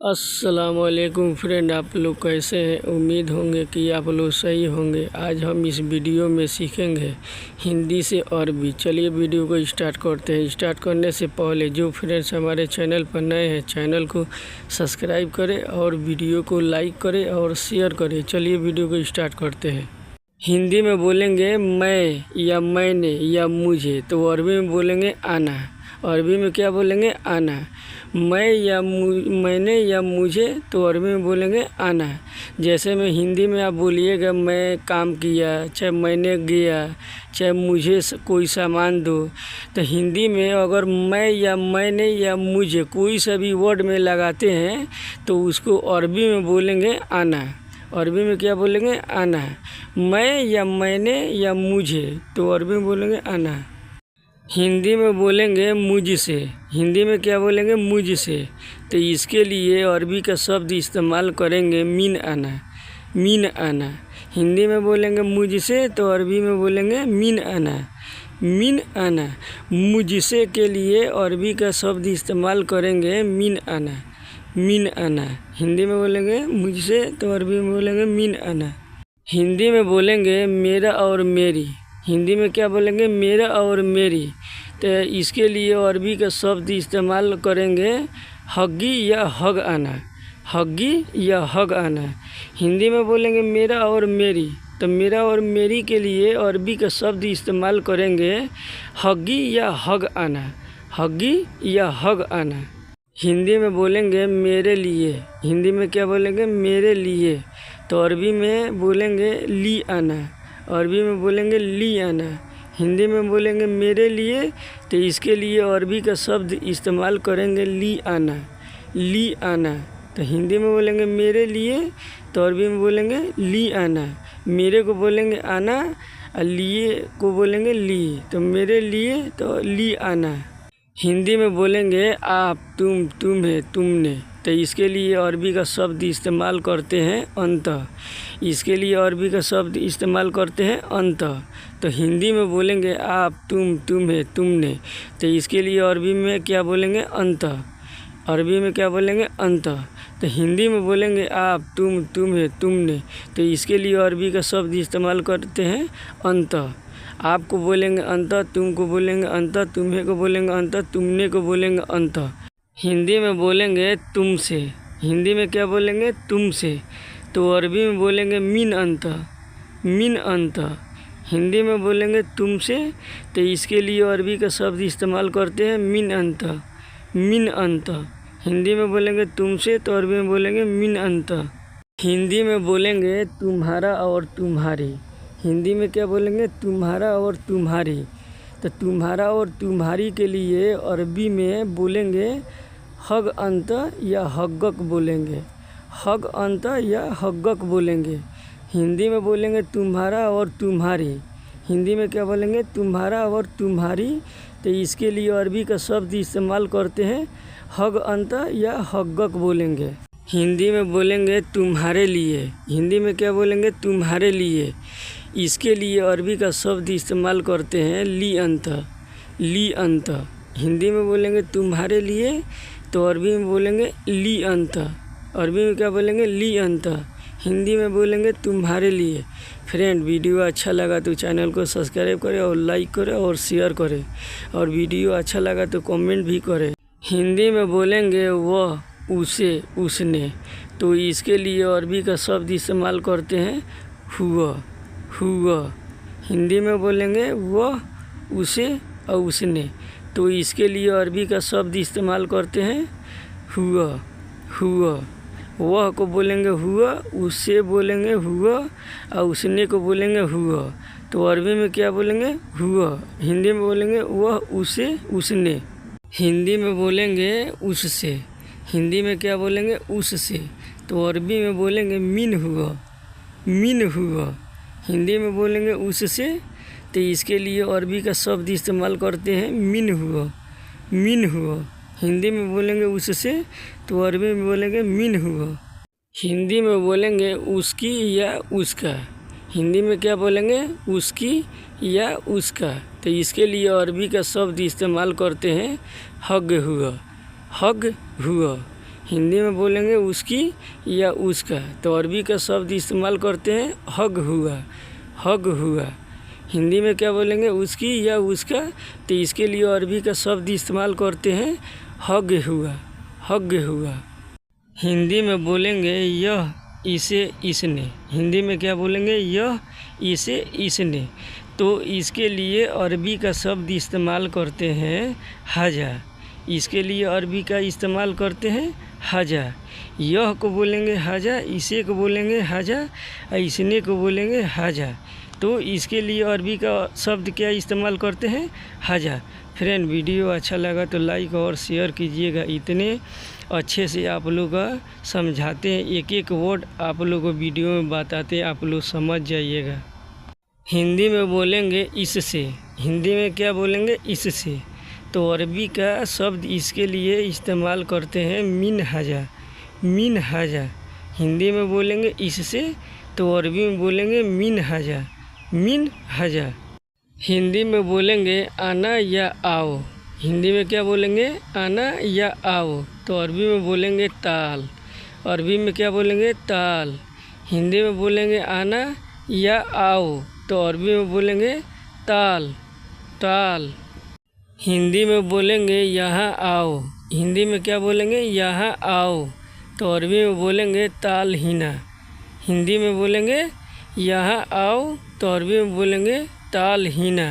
अस्सलामुअलैकुम फ्रेंड, आप लोग कैसे हैं। उम्मीद होंगे कि आप लोग सही होंगे। आज हम इस वीडियो में सीखेंगे हिंदी से अरबी। चलिए वीडियो को स्टार्ट करते हैं। स्टार्ट करने से पहले जो फ्रेंड्स हमारे चैनल पर नए हैं, चैनल को सब्सक्राइब करें और वीडियो को लाइक करें और शेयर करें। चलिए वीडियो को स्टार्ट करते हैं। हिंदी में बोलेंगे मैं या मैंने या मुझे, तो अरबी में बोलेंगे आना। अरबी में क्या बोलेंगे? आना। मैं या मैंने या मुझे, तो अरबी में बोलेंगे आना। जैसे में हिंदी में आप बोलिएगा मैं काम किया, चाहे मैंने गया, चाहे मुझे कोई सामान दो, तो हिंदी में अगर मैं या मैंने या मुझे कोई सा भी वर्ड में लगाते हैं तो उसको अरबी में बोलेंगे आना। अरबी में क्या बोलेंगे? आना। मैं या मैंने या मुझे, तो अरबी में बोलेंगे आना। हिंदी में बोलेंगे मुझसे। हिंदी में क्या बोलेंगे? मुझसे। तो इसके लिए अरबी का शब्द इस्तेमाल करेंगे मीन आना। मीन आना। हिंदी में बोलेंगे मुझसे, तो अरबी में बोलेंगे मीन आना। मीन आना। मुझसे के लिए अरबी का शब्द इस्तेमाल करेंगे मीन आना। मीन आना। हिंदी में बोलेंगे मुझसे, तो अरबी में बोलेंगे मीन आना। हिंदी में बोलेंगे मेरा और मेरी। हिंदी में क्या बोलेंगे? मेरा और मेरी। तो इसके लिए अरबी का शब्द इस्तेमाल करेंगे हग्गी या हग आना। हग्गी या हग आना। हिंदी में बोलेंगे मेरा और मेरी, तो मेरा और मेरी के लिए अरबी का शब्द इस्तेमाल करेंगे हग्गी या हग आना। हग्गी या हग आना। हिंदी में बोलेंगे मेरे लिए। हिंदी में क्या बोलेंगे? मेरे लिए। तो अरबी में बोलेंगे ली आना। अरबी में बोलेंगे ली आना। हिंदी में बोलेंगे मेरे लिए, तो इसके लिए अरबी का शब्द इस्तेमाल करेंगे ली आना। ली आना। तो हिंदी में बोलेंगे मेरे लिए, तो अरबी में बोलेंगे ली आना। मेरे को बोलेंगे आना और लिए को बोलेंगे ली। तो मेरे लिए तो ली आना। हिंदी में बोलेंगे आप, तुम, तुम्हें, तुमने, तो इसके लिए अरबी का शब्द इस्तेमाल करते हैं अंतः। इसके लिए अरबी का शब्द इस्तेमाल करते हैं अंतः। तो हिंदी में बोलेंगे आप, तुम, तुम्हें, तुमने, तो इसके लिए अरबी में क्या बोलेंगे? अंतः। अरबी में क्या बोलेंगे? अंतः। तो हिंदी में बोलेंगे आप, तुम, तुम्हें, तुमने, तो इसके लिए अरबी का शब्द इस्तेमाल करते हैं अंतः। आपको बोलेंगे अंतः, तुमको बोलेंगे अंतः, तुम्हें को बोलेंगे अंतः, तुमने को बोलेंगे अंतः। हिंदी में बोलेंगे तुमसे। हिंदी में क्या बोलेंगे? तुमसे। तो अरबी में बोलेंगे मिन अंतः। मिन अंतः। हिंदी में बोलेंगे तुमसे, तो इसके लिए अरबी का शब्द इस्तेमाल करते हैं मिन अंतः। मिन अंतः। हिंदी में बोलेंगे तुमसे, तो अरबी में बोलेंगे मिन अंतः। हिंदी में बोलेंगे तुम्हारा और तुम्हारी। हिंदी में क्या बोलेंगे? तुम्हारा और तुम्हारी। तो तुम्हारा और तुम्हारी के लिए अरबी में बोलेंगे हग अंत या हग्गक बोलेंगे। हग अंत या हग्गक बोलेंगे। हिंदी में बोलेंगे तुम्हारा और तुम्हारी। हिंदी में क्या बोलेंगे? तुम्हारा और तुम्हारी। तो इसके लिए अरबी का शब्द इस्तेमाल करते हैं हग अंत या हग्गक बोलेंगे। हिंदी में बोलेंगे तुम्हारे लिए। हिंदी में क्या बोलेंगे? तुम्हारे लिए। इसके लिए अरबी का शब्द इस्तेमाल करते हैं ली अंत। ली अंत। हिंदी में बोलेंगे तुम्हारे लिए, तो अरबी में बोलेंगे ली अंत। अरबी में क्या बोलेंगे? ली अंत। हिंदी में बोलेंगे तुम्हारे लिए। फ्रेंड, वीडियो अच्छा लगा तो चैनल को सब्सक्राइब करें और लाइक करें और शेयर करें, और वीडियो अच्छा लगा तो कमेंट भी करें। हिंदी में बोलेंगे वह, उसे, उसने, तो इसके लिए अरबी का शब्द इस्तेमाल करते हैं हुआ। हुआ। हिंदी में बोलेंगे वह, उसे और उसने, तो इसके लिए अरबी का शब्द इस्तेमाल करते हैं हुआ। हुआ। वह को बोलेंगे हुआ, उससे बोलेंगे हुआ और उसने को बोलेंगे हुआ, तो अरबी में क्या बोलेंगे? हुआ। हिंदी में बोलेंगे वह, उसे, उसने। हिंदी में बोलेंगे उससे। हिंदी में क्या बोलेंगे? उससे। तो अरबी में बोलेंगे मिन हुआ। मिन हुआ। हिंदी में बोलेंगे उससे, तो इसके लिए अरबी का शब्द इस्तेमाल करते हैं मिन हुआ। मिन हुआ। हिंदी में बोलेंगे उससे, तो अरबी में बोलेंगे मिन हुआ। हिंदी में बोलेंगे उसकी या उसका। हिंदी में क्या बोलेंगे? उसकी या उसका। तो इसके लिए अरबी का शब्द इस्तेमाल करते हैं हग हुआ। हग हुआ। हिंदी में बोलेंगे उसकी या उसका, तो अरबी का शब्द इस्तेमाल करते हैं हग हुआ, हग हुआ। हिंदी में क्या बोलेंगे उसकी या उसका, तो इसके लिए अरबी का शब्द इस्तेमाल करते हैं हग हुआ, हग हुआ। हिंदी में बोलेंगे यह, इसे, इसने। हिंदी में क्या बोलेंगे यह, इसे, इसने, तो इसके लिए अरबी का शब्द इस्तेमाल करते हैं हाजा। इसके लिए अरबी का इस्तेमाल करते हैं हाजा। यह को बोलेंगे हाजा, इसे को बोलेंगे हाजा, इसने को बोलेंगे हाजा, तो इसके लिए अरबी का शब्द क्या इस्तेमाल करते हैं हाजा। फ्रेंड, वीडियो अच्छा लगा तो लाइक और शेयर कीजिएगा। इतने अच्छे से आप लोग का समझाते हैं, एक एक वर्ड आप लोग को वीडियो में बताते हैं, आप लोग समझ जाइएगा। हिंदी में बोलेंगे इससे। हिंदी में क्या बोलेंगे इससे, तो अरबी का शब्द इसके लिए इस्तेमाल करते हैं मिन हाजा, मिन हाजा। हिंदी में बोलेंगे इससे, तो अरबी में बोलेंगे मिन हाजा, मिन हाजा। हिंदी में बोलेंगे आना या आओ। हिंदी में क्या बोलेंगे आना या आओ, तो अरबी में बोलेंगे ताल। अरबी में क्या बोलेंगे ताल। हिंदी में बोलेंगे आना या आओ, तो अरबी में बोलेंगे ताल, ताल। हिंदी में बोलेंगे यहाँ आओ। हिंदी में क्या बोलेंगे यहाँ आओ, तो अरबी में बोलेंगे ताल हिना। हिंदी में बोलेंगे यहाँ आओ, तो अरबी में बोलेंगे ताल हिना।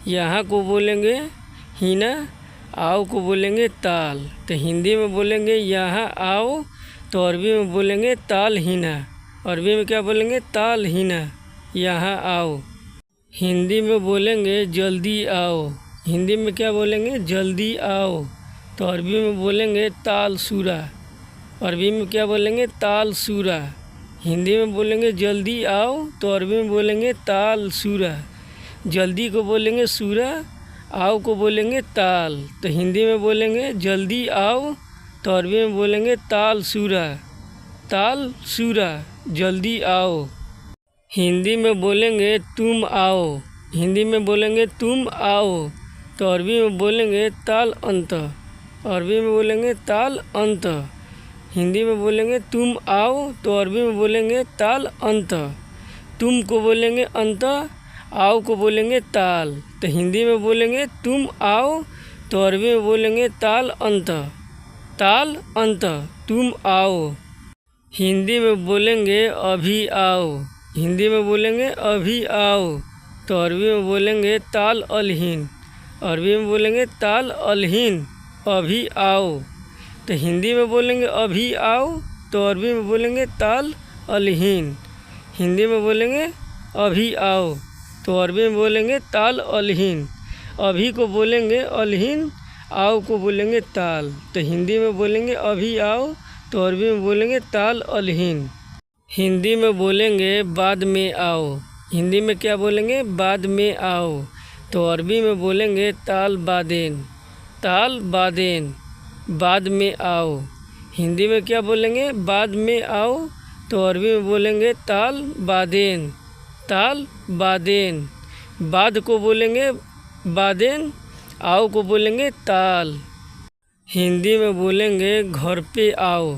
यहाँ को बोलेंगे हिना, आओ को बोलेंगे ताल। तो हिंदी में बोलेंगे यहाँ आओ, तो अरबी में बोलेंगे ताल हिना। अरबी में क्या बोलेंगे ताल हिना, यहाँ आओ। हिंदी में बोलेंगे जल्दी आओ। हिंदी में क्या बोलेंगे जल्दी आओ, तो अरबी में बोलेंगे ताल सूरा। अरबी में क्या बोलेंगे ताल सूरा। हिंदी में बोलेंगे जल्दी आओ, तो अरबी में बोलेंगे ताल सूरा। जल्दी को बोलेंगे सूरा, आओ को बोलेंगे ताल। तो हिंदी में बोलेंगे जल्दी आओ, तो अरबी में बोलेंगे ताल सूरा, ताल सूरा, जल्दी आओ। हिंदी में बोलेंगे तुम आओ। हिंदी में बोलेंगे तुम आओ, तो अरबी में बोलेंगे ताल अंत। अरबी में बोलेंगे ताल अंत। हिंदी में बोलेंगे तुम आओ, तो अरबी में बोलेंगे ताल अंत। तुम को बोलेंगे अंत, आओ को बोलेंगे ताल। तो हिंदी में बोलेंगे तुम आओ, तो अरबी में बोलेंगे ताल अंत, ताल अंत, तुम आओ। हिंदी में बोलेंगे अभी आओ। हिंदी में बोलेंगे अभी आओ, तो अरबी में बोलेंगे ताल अलहीन। अरबी में बोलेंगे ताल अलहीन, अभी आओ। तो हिंदी में बोलेंगे अभी आओ, तो अरबी में बोलेंगे ताल अलहीन। हिंदी में बोलेंगे अभी आओ, तो अरबी में बोलेंगे ताल अलहीन। अभी को बोलेंगे अलहीन, आओ को बोलेंगे ताल। तो हिंदी में बोलेंगे अभी आओ, तो अरबी में बोलेंगे ताल अलहीन। हिंदी में बोलेंगे बाद में आओ। हिंदी में क्या बोलेंगे बाद में आओ, तो अरबी में बोलेंगे ताल बादेन, ताल बादेन, बाद में आओ। हिंदी में क्या बोलेंगे बाद में आओ, तो अरबी में बोलेंगे ताल बादेन, ताल बादेन। बाद को बोलेंगे बादेन, आओ को बोलेंगे ताल। हिंदी में बोलेंगे घर पे आओ।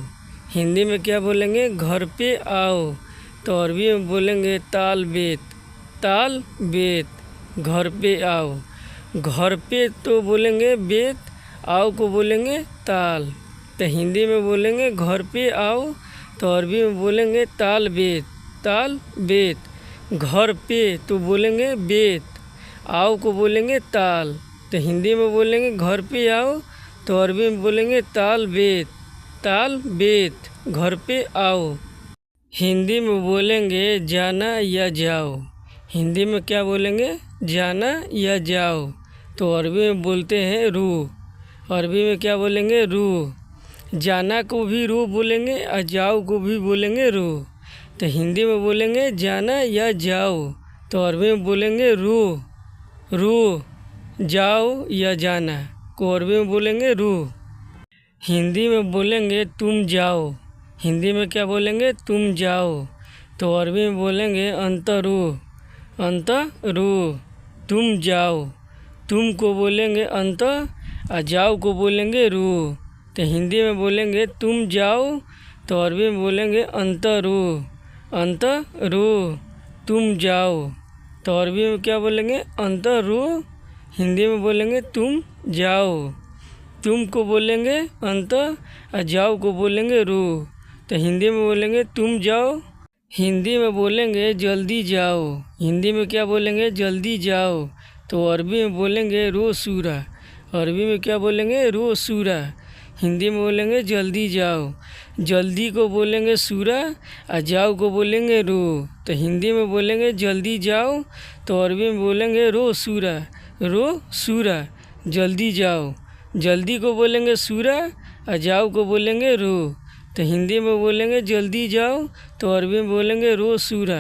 हिंदी में क्या बोलेंगे घर पे आओ, तो अरबी में बोलेंगे ताल बेत, ताल बेत, घर पे आओ। घर पे तो बोलेंगे बेत, आओ को बोलेंगे ताल। तो हिंदी में बोलेंगे घर पे आओ, तो अरबी में बोलेंगे ताल बेत, ताल बेत। घर पे तो बोलेंगे बेत, आओ को बोलेंगे ताल। तो हिंदी में बोलेंगे घर पे आओ, तो अरबी में बोलेंगे ताल बेत, ताल बेत, घर पे आओ। हिंदी में बोलेंगे जाना या जाओ। हिंदी में क्या बोलेंगे जाना या जाओ, तो अरबी में बोलते हैं रू। अरबी में क्या बोलेंगे रू। जाना को भी रू बोलेंगे और जाओ को भी बोलेंगे रू। तो हिंदी में बोलेंगे जाना या जाओ, तो अरबी में बोलेंगे रू, रू। जाओ या जाना को अरबी में बोलेंगे रू। हिंदी में बोलेंगे तुम जाओ। हिंदी में क्या बोलेंगे तुम जाओ, तो अरबी में बोलेंगे अंतरू, अंतरू, तुम जाओ। तुम को बोलेंगे अंत और जाओ को बोलेंगे रू। तो हिंदी में बोलेंगे तुम जाओ, तो अरबी में बोलेंगे अंतरू, अंतरू। तुम जाओ, तो अरबी में क्या बोलेंगे अंतरू, हिंदी में बोलेंगे तुम जाओ। तुम को बोलेंगे अंत और जाओ को बोलेंगे रू, तो हिंदी में बोलेंगे तुम जाओ। हिंदी में बोलेंगे जल्दी जाओ, हिंदी में क्या बोलेंगे जल्दी जाओ, तो अरबी में बोलेंगे रो सूरा, अरबी में क्या बोलेंगे रो सूरा, हिंदी में बोलेंगे जल्दी जाओ। जल्दी को बोलेंगे सूरा और जाओ को बोलेंगे रो, तो हिंदी में बोलेंगे जल्दी जाओ, तो अरबी में बोलेंगे रो सूरा, रो सूरा, जल्दी जाओ। जल्दी को बोलेंगे सूरा और जाओ को बोलेंगे रो, तो हिंदी में बोलेंगे जल्दी जाओ, तो अरबी में बोलेंगे रो सूरा,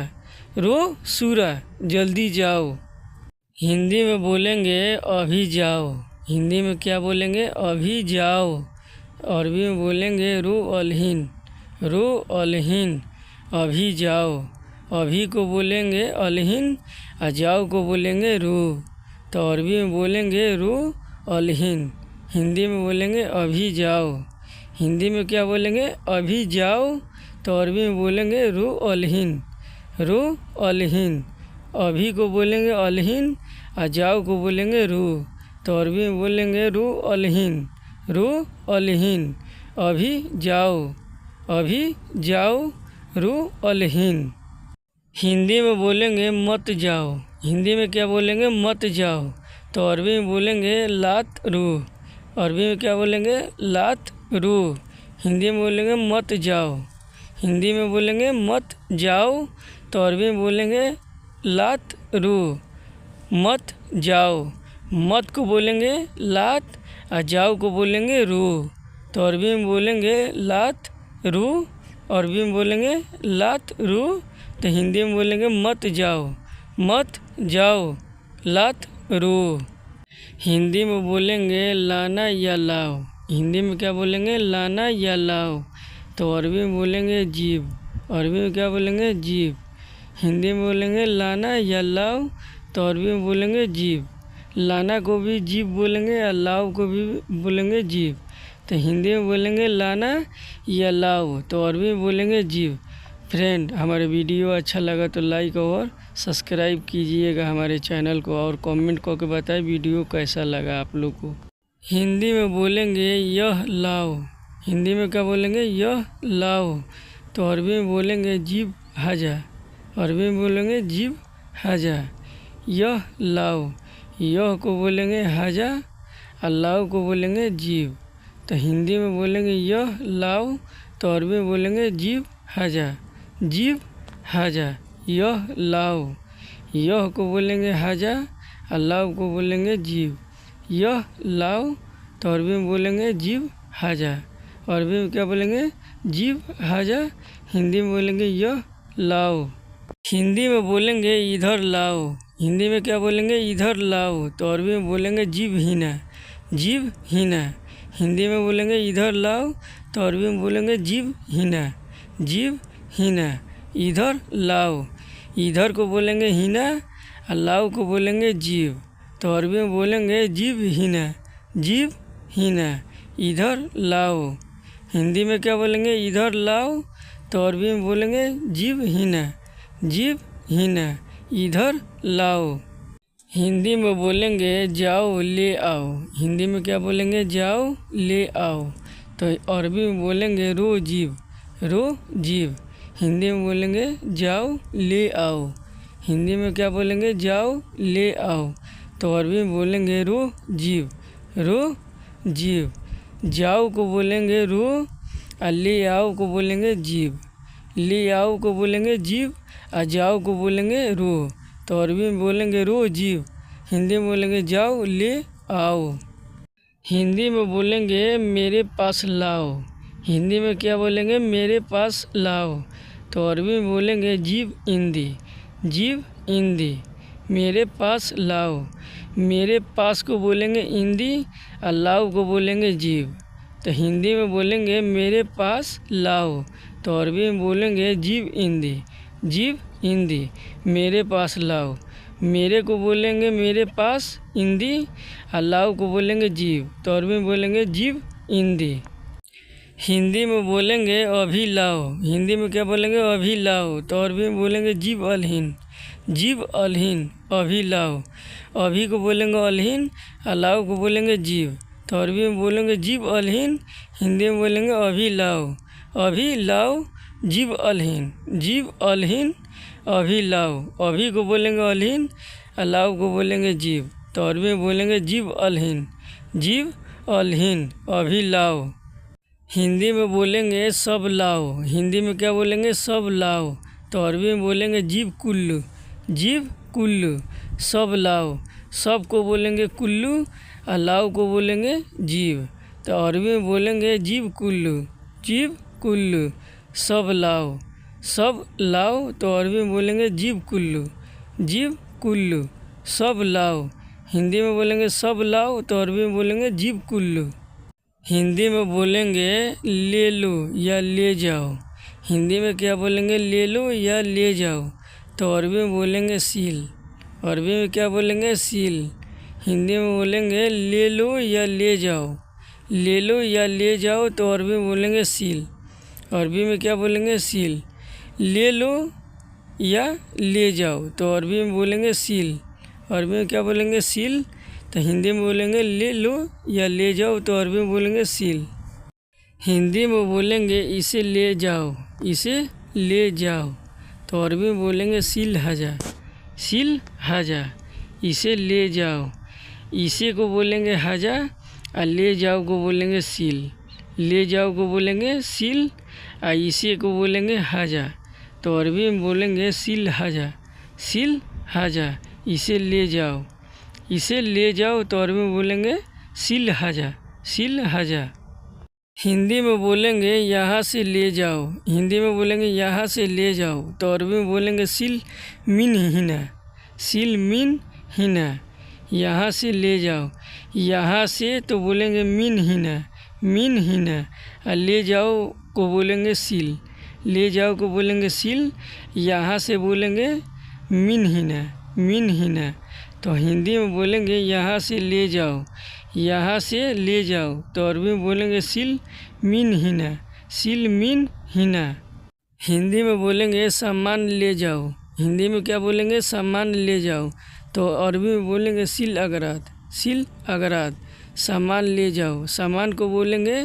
रो सूरा, जल्दी जाओ। हिंदी में बोलेंगे अभी जाओ, हिंदी में क्या बोलेंगे अभी जाओ, अरबी में बोलेंगे रो अलहिन, रो अलहिन, अभी जाओ। अभी को बोलेंगे अलहिन और जाओ को बोलेंगे रो, तो अरबी में बोलेंगे रो अलहिन, हिंदी में बोलेंगे अभी जाओ। हिंदी में क्या बोलेंगे अभी जाओ, तो अरबी में बोलेंगे रो अलहिन, रो अलहिन। अभी को बोलेंगे अलहिन और जाओ को बोलेंगे रो, तो अरबी में बोलेंगे रो अलहिन, रो अलहिन, अभी जाओ, अभी जाओ, रो अलहिन। हिंदी में बोलेंगे मत जाओ, हिंदी में क्या बोलेंगे मत जाओ, तो अरबी में बोलेंगे लात रू, अरबी में क्या बोलेंगे लात रू, हिंदी में बोलेंगे मत जाओ। हिंदी में बोलेंगे मत जाओ, तो अरबी में बोलेंगे लात रू, मत जाओ। मत को बोलेंगे लात और जाओ को बोलेंगे रू, तो अरबी में बोलेंगे लात रू, अरबी में बोलेंगे लात रू, तो हिंदी में बोलेंगे मत जाओ, मत जाओ, लात रू। हिंदी में बोलेंगे लाना या लाओ, हिंदी में क्या बोलेंगे लाना या लाओ, तो अरबी में बोलेंगे जीव, अरबी में क्या बोलेंगे जीव। हिंदी में बोलेंगे लाना या लाओ, तो अरबी में बोलेंगे जीव। लाना को भी जीव बोलेंगे और लाओ को भी बोलेंगे जीव, तो हिंदी में बोलेंगे लाना या लाओ, तो अरबी में बोलेंगे जीव। फ्रेंड, हमारे वीडियो अच्छा लगा तो लाइक और सब्सक्राइब कीजिएगा हमारे चैनल को, और कमेंट करके बताएं वीडियो कैसा लगा आप लोग को। हिंदी में बोलेंगे यह लाओ, हिंदी में क्या बोलेंगे यह लाओ, तो अरबी में बोलेंगे जीव हाजा, अरबी में बोलेंगे जीव हाजा। यह लाओ, यह को बोलेंगे हाजा और लाओ को बोलेंगे जीव, तो हिंदी में बोलेंगे यह लाओ, तो अरबी में बोलेंगे जीव हाजा, जीव हाजा। यह लाओ, यह को बोलेंगे हाजा और लाओ को बोलेंगे जीव। यह लाओ, तो अरबी में बोलेंगे जीव हाजा, अरबी में क्या बोलेंगे जीव हाजा, हिंदी में बोलेंगे यह लाओ। हिंदी में बोलेंगे इधर लाओ, हिंदी में क्या बोलेंगे इधर लाओ, तो अरबी में बोलेंगे जीव हीना, जीव हीना। हिंदी में बोलेंगे इधर लाओ, तो अरबी में बोलेंगे जीव हीना, जीव हीना। इधर लाओ, इधर को बोलेंगे हीना और लाओ को बोलेंगे जीव, तो अरबी में बोलेंगे जीव हीना, जीव हीना। इधर लाओ, हिंदी में क्या बोलेंगे इधर लाओ, तो अरबी में बोलेंगे जीव हीना, जीव हीना। इधर लाओ। हिंदी में बोलेंगे जाओ ले आओ, हिंदी में क्या बोलेंगे जाओ ले आओ, तो अरबी में बोलेंगे रो जीव, रो जीव। हिंदी में बोलेंगे जाओ ले आओ, हिंदी में क्या बोलेंगे जाओ ले आओ, तो अरबी में बोलेंगे रो जीव, रो जीव। जाओ को बोलेंगे रो और ले आओ को बोलेंगे जीव, ले आओ को बोलेंगे जीव और जाओ को बोलेंगे रो, तो अरबी में बोलेंगे रो जीव, हिंदी में बोलेंगे जाओ ले आओ। हिंदी में बोलेंगे मेरे पास लाओ, हिंदी में क्या बोलेंगे मेरे पास लाओ, तो अरबी में बोलेंगे जीव इंदी, जीव इंदी। मेरे पास लाओ, मेरे पास को बोलेंगे इंदी और लाओ को बोलेंगे जीव, तो हिंदी में बोलेंगे मेरे पास लाओ, तो अरबी में बोलेंगे जीव इंदी, जीव इंदी। मेरे पास लाओ, मेरे को बोलेंगे मेरे पास इंदी और लाओ को बोलेंगे जीव, तो अरबी में बोलेंगे जीव इंदी। हिंदी में बोलेंगे अभी लाओ, हिंदी में क्या बोलेंगे अभी लाओ, तो अरबी में बोलेंगे जीब अलहिन, जीब अलहिन, अभी लाओ। अभी को बोलेंगे अलहिन और लाओ को बोलेंगे जीब, तो अरबी में बोलेंगे जीब अलहिन, हिंदी में बोलेंगे अभी लाओ, अभी लाओ जीब अलहिन, जीब अलहिन अभी लाओ। अभी को बोलेंगे अलहिन और लाओ को बोलेंगे जीब, तो अरबी में बोलेंगे जीब अलहिन, जीब अलहिन अभी लाओ। हिंदी में बोलेंगे सब लाओ, हिंदी में क्या बोलेंगे सब लाओ, तो अरबी में बोलेंगे जीब कुल्लू, जीब कुल्लू सब लाओ। सब को बोलेंगे कुल्लू और लाओ को बोलेंगे जीब, तो अरबी में बोलेंगे जीब कुल्लू, जीब कुल्लू सब लाओ, सब लाओ, तो अरबी में बोलेंगे जीब कुल्लू, जीब कुल्लू सब लाओ। हिंदी में बोलेंगे सब लाओ, तो अरबी में बोलेंगे जीब कुल्लू। हिंदी में बोलेंगे ले लो या ले जाओ, हिंदी में क्या बोलेंगे ले लो या ले जाओ, तो अरबी में बोलेंगे सील, अरबी में क्या बोलेंगे सील। हिंदी में बोलेंगे ले लो या ले जाओ, ले लो या ले जाओ, तो अरबी में बोलेंगे सील, अरबी में क्या बोलेंगे सील। ले लो या ले जाओ, तो अरबी में बोलेंगे सील, अरबी में क्या बोलेंगे सील, तो हिंदी में बोलेंगे ले लो या ले जाओ, तो अरबी में बोलेंगे सील। हिंदी में बोलेंगे इसे ले जाओ, इसे ले जाओ, तो अरबी में बोलेंगे सील हजा, सील हजा इसे ले जाओ। इसे को बोलेंगे हजा और ले जाओ को बोलेंगे सील, ले जाओ को बोलेंगे सील और इसे को बोलेंगे हजा, तो अरबी में बोलेंगे सील हजा, सील हजा इसे ले जाओ, इसे ले जाओ, तो अरबी में बोलेंगे सील हजा, सील हजा। हिंदी में बोलेंगे यहाँ से ले जाओ, हिंदी में बोलेंगे यहाँ से ले जाओ, तो अरबी में बोलेंगे सील मिन हिना, सील मिन हिना यहाँ से ले जाओ। यहाँ से तो बोलेंगे मिन हिना, मिन हिना और ले जाओ को बोलेंगे सील, ले जाओ को बोलेंगे सील, यहाँ से बोलेंगे मिन हिना, मिन हिना, तो हिंदी में बोलेंगे यहाँ से ले जाओ, यहाँ से ले जाओ, तो अरबी में बोलेंगे सील मिन हिना, सील मिन हिना। हिंदी में बोलेंगे सामान ले जाओ, हिंदी में क्या बोलेंगे सामान ले जाओ, तो अरबी में बोलेंगे सील अगरात, सील अगरात सामान ले जाओ। सामान को बोलेंगे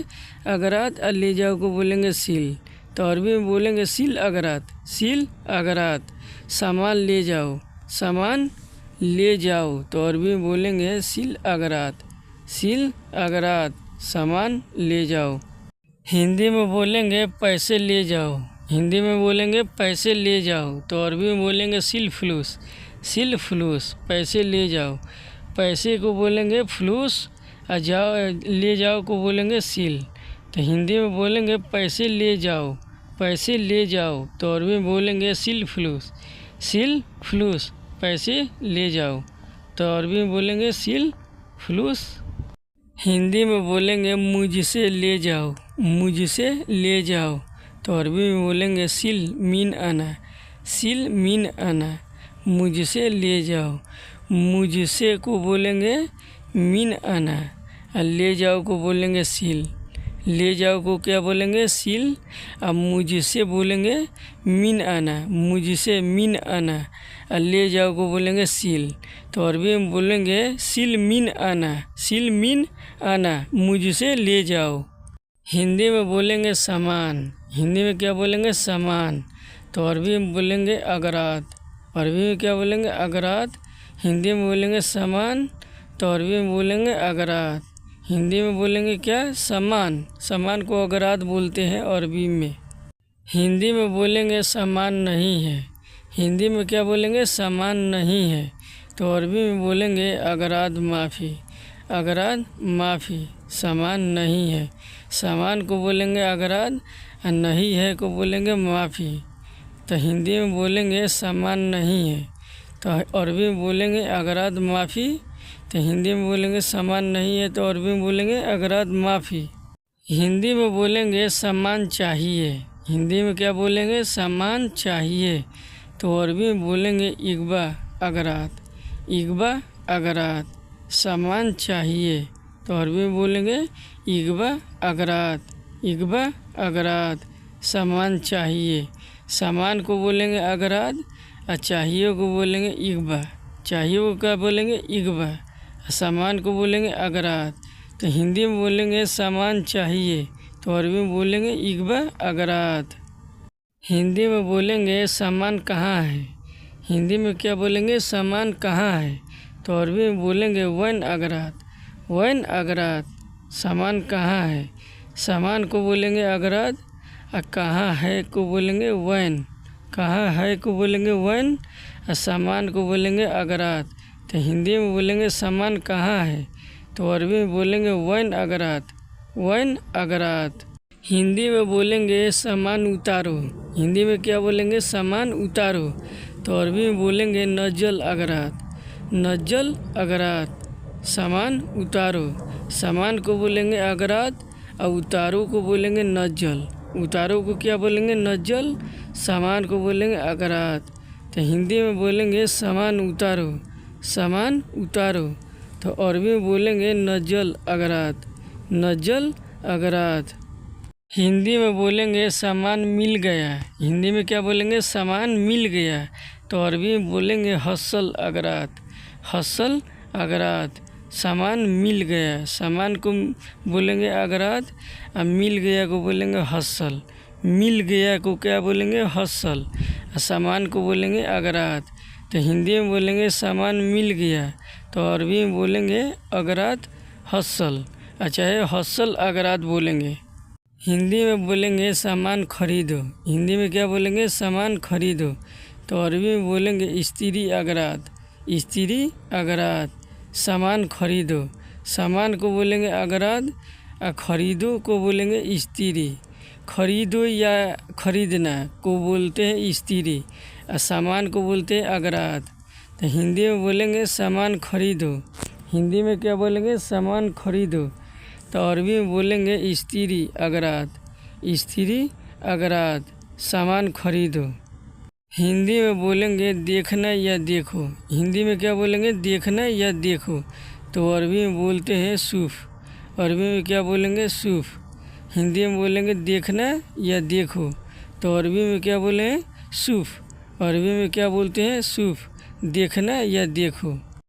अगरात और ले जाओ को बोलेंगे सील, तो अरबी में बोलेंगे सील अगरात, सील अगरात सामान ले जाओ, सामान ले जाओ, तो अरबी में बोलेंगे सील अगरात, सील अगरात सामान ले जाओ। हिंदी में बोलेंगे पैसे ले जाओ, हिंदी में बोलेंगे पैसे ले जाओ, तो अरबी में बोलेंगे सिल फ्लूस, सिल फ्लूस पैसे ले जाओ। पैसे को बोलेंगे फ्लूस और जाओ ले जाओ को बोलेंगे सील, तो हिंदी में बोलेंगे पैसे ले जाओ, पैसे ले जाओ, तो अरबी में बोलेंगे सिल फ्लूस, सिल फ्लूस पैसे ले जाओ, तो अरबी में बोलेंगे सिल फ्लूस। हिंदी में बोलेंगे मुझसे ले जाओ, मुझसे ले जाओ, तो अरबी में बोलेंगे सिल मिन आना, सिल मिन आना मुझसे ले जाओ। मुझसे को बोलेंगे मिन आना और ले जाओ को बोलेंगे सिल, ले जाओ को क्या बोलेंगे सिल और मुझसे बोलेंगे मिन आना, मुझसे मिन आना और ले जाओ को बोलेंगे सिल, तो अरबी में बोलेंगे सिल मिन आना, सिल मिन आना मुझसे ले जाओ। हिंदी में बोलेंगे सामान, हिंदी में क्या बोलेंगे सामान, तो अरबी में बोलेंगे अगरात, अरबी में क्या बोलेंगे अगरात। हिंदी में बोलेंगे सामान, तो अरबी में बोलेंगे अगरात। हिंदी में बोलेंगे क्या सामान, सामान को अगरात बोलते हैं अरबी में। हिंदी में बोलेंगे सामान नहीं है, हिंदी में क्या बोलेंगे सामान नहीं है, तो अरबी में बोलेंगे अगरात माफ़ी, अगरात माफ़ी सामान नहीं है। सामान को बोलेंगे अगरात और नहीं है को बोलेंगे माफ़ी, तो हिंदी में बोलेंगे सामान नहीं है, तो अरबी में बोलेंगे अगरात माफ़ी, तो हिंदी में बोलेंगे सामान नहीं है, तो अरबी में बोलेंगे अगरात माफ़ी। हिंदी में बोलेंगे सामान चाहिए, हिंदी में क्या बोलेंगे सामान चाहिए, तो अरबी में बोलेंगे इकबा अगरात, इकबा अगरात सामान चाहिए, तो अरबी में बोलेंगे इकबा अगरात इकबा अगरात, सामान चाहिए, सामान को बोलेंगे अगरात और चाहिए को बोलेंगे इकबा। चाहिए को क्या बोलेंगे इकबा, सामान को बोलेंगे अगरात। तो हिंदी में बोलेंगे सामान चाहिए तो अरबी में बोलेंगे इकबा अगरात। हिंदी में बोलेंगे सामान कहाँ है, हिंदी में क्या बोलेंगे सामान कहाँ है तो अरबी में बोलेंगे वैन अगरात, वैन अगरात। सामान कहाँ है, सामान को बोलेंगे अगरात और कहाँ है को बोलेंगे वैन, कहाँ है को बोलेंगे वैन और सामान को बोलेंगे अगरात। तो हिंदी में बोलेंगे सामान कहाँ है तो अरबी में बोलेंगे वैन अगरात, वैन अगरात। हिंदी में बोलेंगे सामान उतारो, हिंदी में क्या बोलेंगे सामान उतारो तो अरबी में बोलेंगे नजल अगरात, नजल अगरात। सामान उतारो, सामान को बोलेंगे अगरात और उतारो को बोलेंगे नजल, उतारो को क्या बोलेंगे नजल, सामान को बोलेंगे अगरात। तो हिंदी में बोलेंगे सामान उतारो, सामान उतारो तो अरबी में बोलेंगे नजल अगरात, नजल अगरात। हिंदी में बोलेंगे सामान मिल गया, हिंदी में क्या बोलेंगे सामान मिल गया तो अरबी में बोलेंगे हसल अगरात, हसल अगरात। सामान मिल गया, सामान को बोलेंगे अगरात और मिल गया को बोलेंगे हसल, मिल गया को क्या बोलेंगे हसल और सामान को बोलेंगे अगरात। तो हिंदी में बोलेंगे सामान मिल गया तो अरबी में बोलेंगे अगरात हसल, अच्छा है हसल अगरात बोलेंगे। हिंदी में बोलेंगे सामान खरीदो, हिंदी में क्या बोलेंगे सामान खरीदो तो अरबी में बोलेंगे इस्त्री अगरात, इस्त्री अगरात। सामान खरीदो, सामान को बोलेंगे अगरात और खरीदो को बोलेंगे इस्त्री। खरीदो या खरीदना को बोलते हैं इस्त्री और सामान को बोलते हैं अगरात। तो हिंदी में बोलेंगे सामान खरीदो, हिंदी में क्या बोलेंगे सामान खरीदो तो अरबी में बोलेंगे इस्त्री अगरात, इस्त्री अगरात। सामान खरीदो। हिंदी में बोलेंगे देखना या देखो, हिंदी में क्या बोलेंगे देखना या देखो तो अरबी में बोलते हैं सूफ, अरबी में क्या बोलेंगे सूफ। हिंदी में बोलेंगे देखना या देखो तो अरबी में क्या बोलेंगे सूफ, अरबी में क्या बोलते हैं सूफ, देखना या देखो।